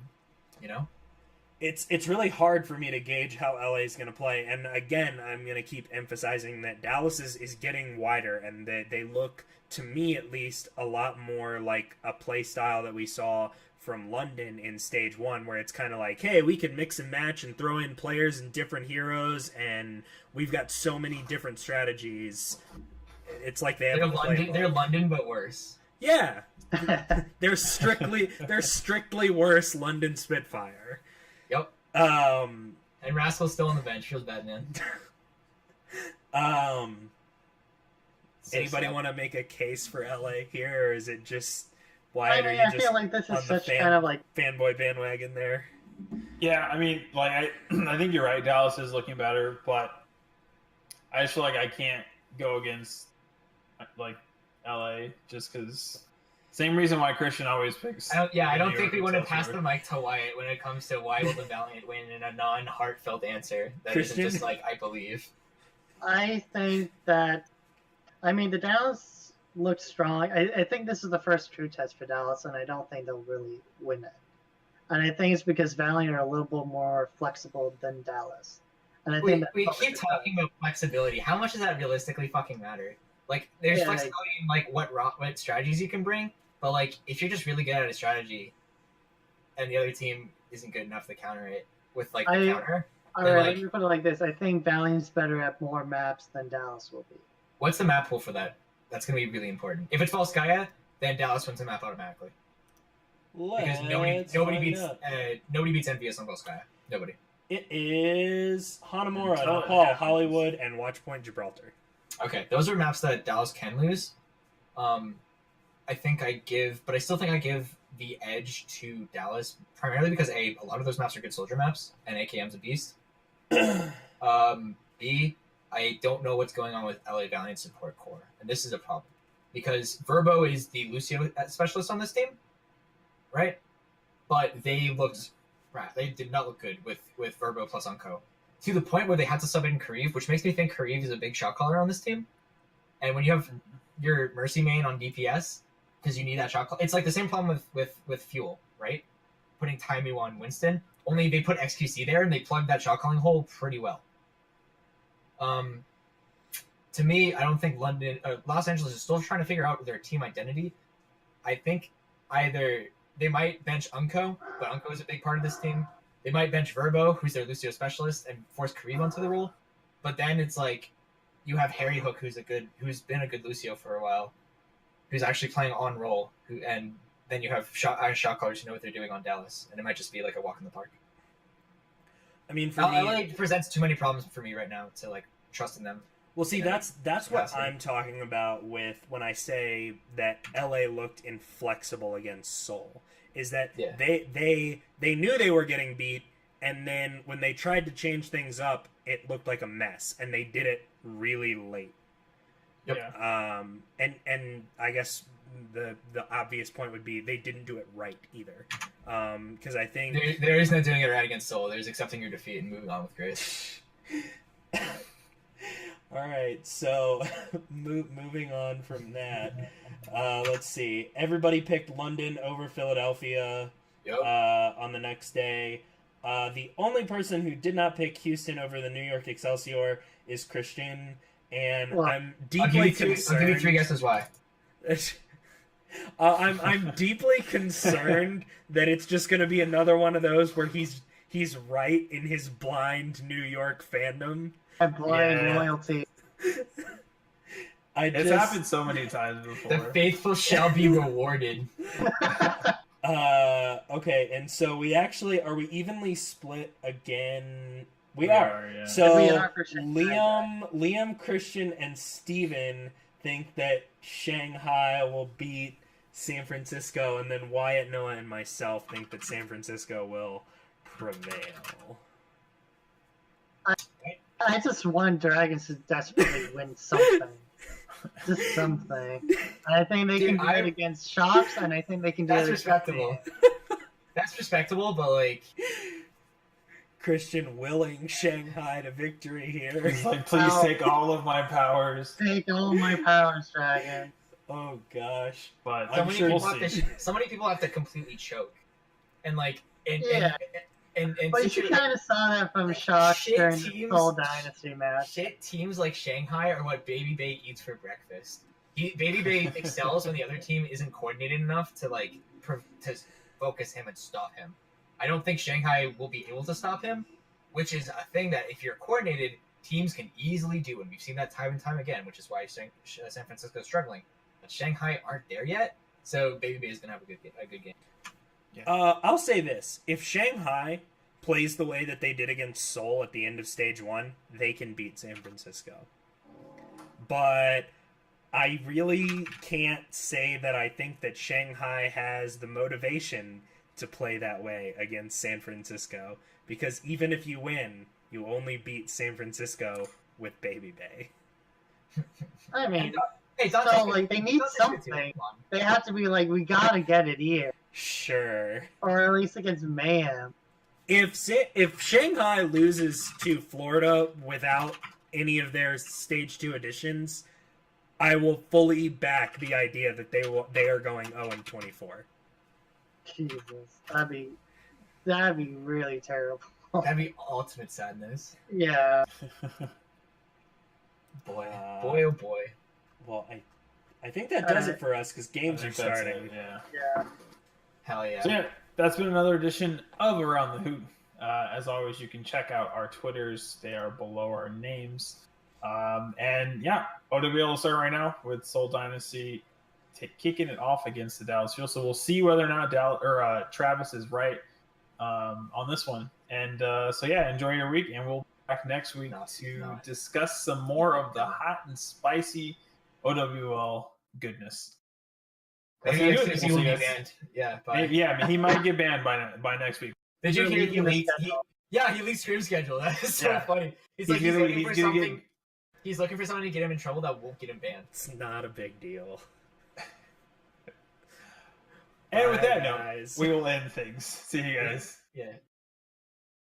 It's really hard for me to gauge how LA is going to play. And again, I'm going to keep emphasizing that Dallas is getting wider, and they look, to me at least, a lot more like a play style that we saw from London in Stage 1, where it's kind of like, hey, we can mix and match and throw in players and different heroes, and we've got so many different strategies. It's like they have they're London, but worse. Yeah. They're strictly worse London Spitfire. Yep. And Rascal's still on the bench. Feels bad, man. Anybody want to make a case for LA here, or is it just Wyatt? I feel like this is such kind of like fanboy bandwagon there. Yeah, I mean, like I think you're right. Dallas is looking better, but I just feel like I can't go against like LA just because. Same reason why Christian always picks. I don't think we want to pass the mic to Wyatt when it comes to why will the Valiant win in a non-heartfelt answer. That isn't just like, I believe. I think that, the Dallas looks strong. I think this is the first true test for Dallas, and I don't think they'll really win it. And I think it's because Valiant are a little bit more flexible than Dallas. And I think we keep talking about flexibility. How much does that realistically fucking matter? Like, there's flexibility in like what strategies you can bring. But, like, if you're just really good at a strategy and the other team isn't good enough to counter it with, like, the counter... Alright, let me put it like this. I think Valiant's better at more maps than Dallas will be. What's the map pool for that? That's going to be really important. If it's Volskaya, then Dallas wins the map automatically. Because nobody beats Envious on Volskaya. Nobody. It is Hanamura, Nepal, Hollywood, and Watchpoint Gibraltar. Okay, those are maps that Dallas can lose. I still think I give the edge to Dallas primarily because a lot of those maps are good soldier maps and AKM's a beast. B, I don't know what's going on with LA Valiant support core, and this is a problem. because Verbo is the Lucio specialist on this team, right? But they did not look good with Verbo plus Unco, to the point where they had to sub in Kareev, which makes me think Kareev is a big shot caller on this team. And when you have your Mercy main on DPS, because you need that shot call, it's like the same problem with Fuel, right? Putting Taimou on Winston, only they put XQC there and they plugged that shot calling hole pretty well. To me, I don't think Los Angeles is still trying to figure out their team identity. I think either they might bench Unco, but Unco is a big part of this team. They might bench Verbo, who's their Lucio specialist, and force Kareev onto the role. But then it's like you have Harry Hook, who's been a good Lucio for a while, who's actually playing on role, and then you have shot callers who know what they're doing on Dallas, and it might just be like a walk in the park. I mean, for LA me, presents too many problems for me right now to like trust in them. well, see, that's what capacity. I'm talking about with when I say that LA looked inflexible against Seoul. Is that Yeah. they knew they were getting beat, and then when they tried to change things up, it looked like a mess, and they did it really late. Yep. Yeah. And I guess the obvious point would be they didn't do it right either. Because I think There is no doing it right against Seoul. There's accepting your defeat and moving on with grace. All right, so moving on from that, let's see. Everybody picked London over Philadelphia Yep. on the next day. The only person who did not pick Houston over the New York Excelsior is Christian, and Well, I'm I'll deeply give you concerned. 3 guesses why. I'm deeply concerned that it's just going to be another one of those where he's right in his blind New York fandom. And blind Yeah. loyalty. It's happened so many times before. The faithful shall be rewarded. Okay, and so are we evenly split again? We We are. are, yeah. So We are for sure. Liam, Christian, and Steven think that Shanghai will beat San Francisco, and then Wyatt, Noah, and myself think that San Francisco will prevail. I just want Dragons to desperately win something. Just something. And I think they can do it against Sharks, and I think they can do That's it respectable. That's respectable, but like, Christian willing Shanghai to victory here. He's like, please Ow. take all of my powers. Take all my powers, Dragon. Oh gosh. But so I'm many sure people we'll have see. to. So many people have to completely choke, and like, and But you kind of saw that from Sharks shit during the teams- Seoul Dynasty match. shit teams like Shanghai are what Baby Bay eats for breakfast. Baby Bay excels when the other team isn't coordinated enough to like to focus him and stop him. I don't think Shanghai will be able to stop him, which is a thing that if you're coordinated, teams can easily do, and we've seen that time and time again, which is why San Francisco is struggling. But Shanghai aren't there yet, so Baby Bay is gonna have a good game. I'll say this: if Shanghai plays the way that they did against Seoul at the end of Stage 1, they can beat San Francisco. But I really can't say that I think that Shanghai has the motivation to play that way against San Francisco, because even if you win, you only beat San Francisco with Baby Bay. I mean, Hey, so like they need something. They have to be like, we gotta get it here, Sure. or at least against Mayhem. If Shanghai loses to Florida without any of their Stage 2 additions, I will fully back the idea that they are going 0-24. Jesus, that'd be really terrible. That'd be ultimate sadness. Yeah. Boy, Uh, boy, oh boy. Well, I think that does it for us because I games are think that's starting. it, yeah. Yeah. Hell yeah. So yeah, that's been another edition of Around the Hoot. As always, you can check out our Twitters. They are below our names. And yeah, OWL will start right now with Seoul Dynasty kicking it off against the Dallas Fuel. So we'll see whether or not Travis is right on this one. And so yeah, enjoy your week, and we'll be back next week to discuss some more of the hot and spicy OWL goodness. That's Maybe gonna do it. XQC We'll will see be you guys. banned. Yeah, but Yeah, I mean, he might get banned by next week. did you They're hear he leaking the leaked? schedule. He leaked stream schedule. That is so Yeah. funny. He's He's looking for gonna something. He's looking for something to get him in trouble that won't get him banned. It's not a big deal. And with Bye, that guys. note, we will end things. See you guys. Yeah.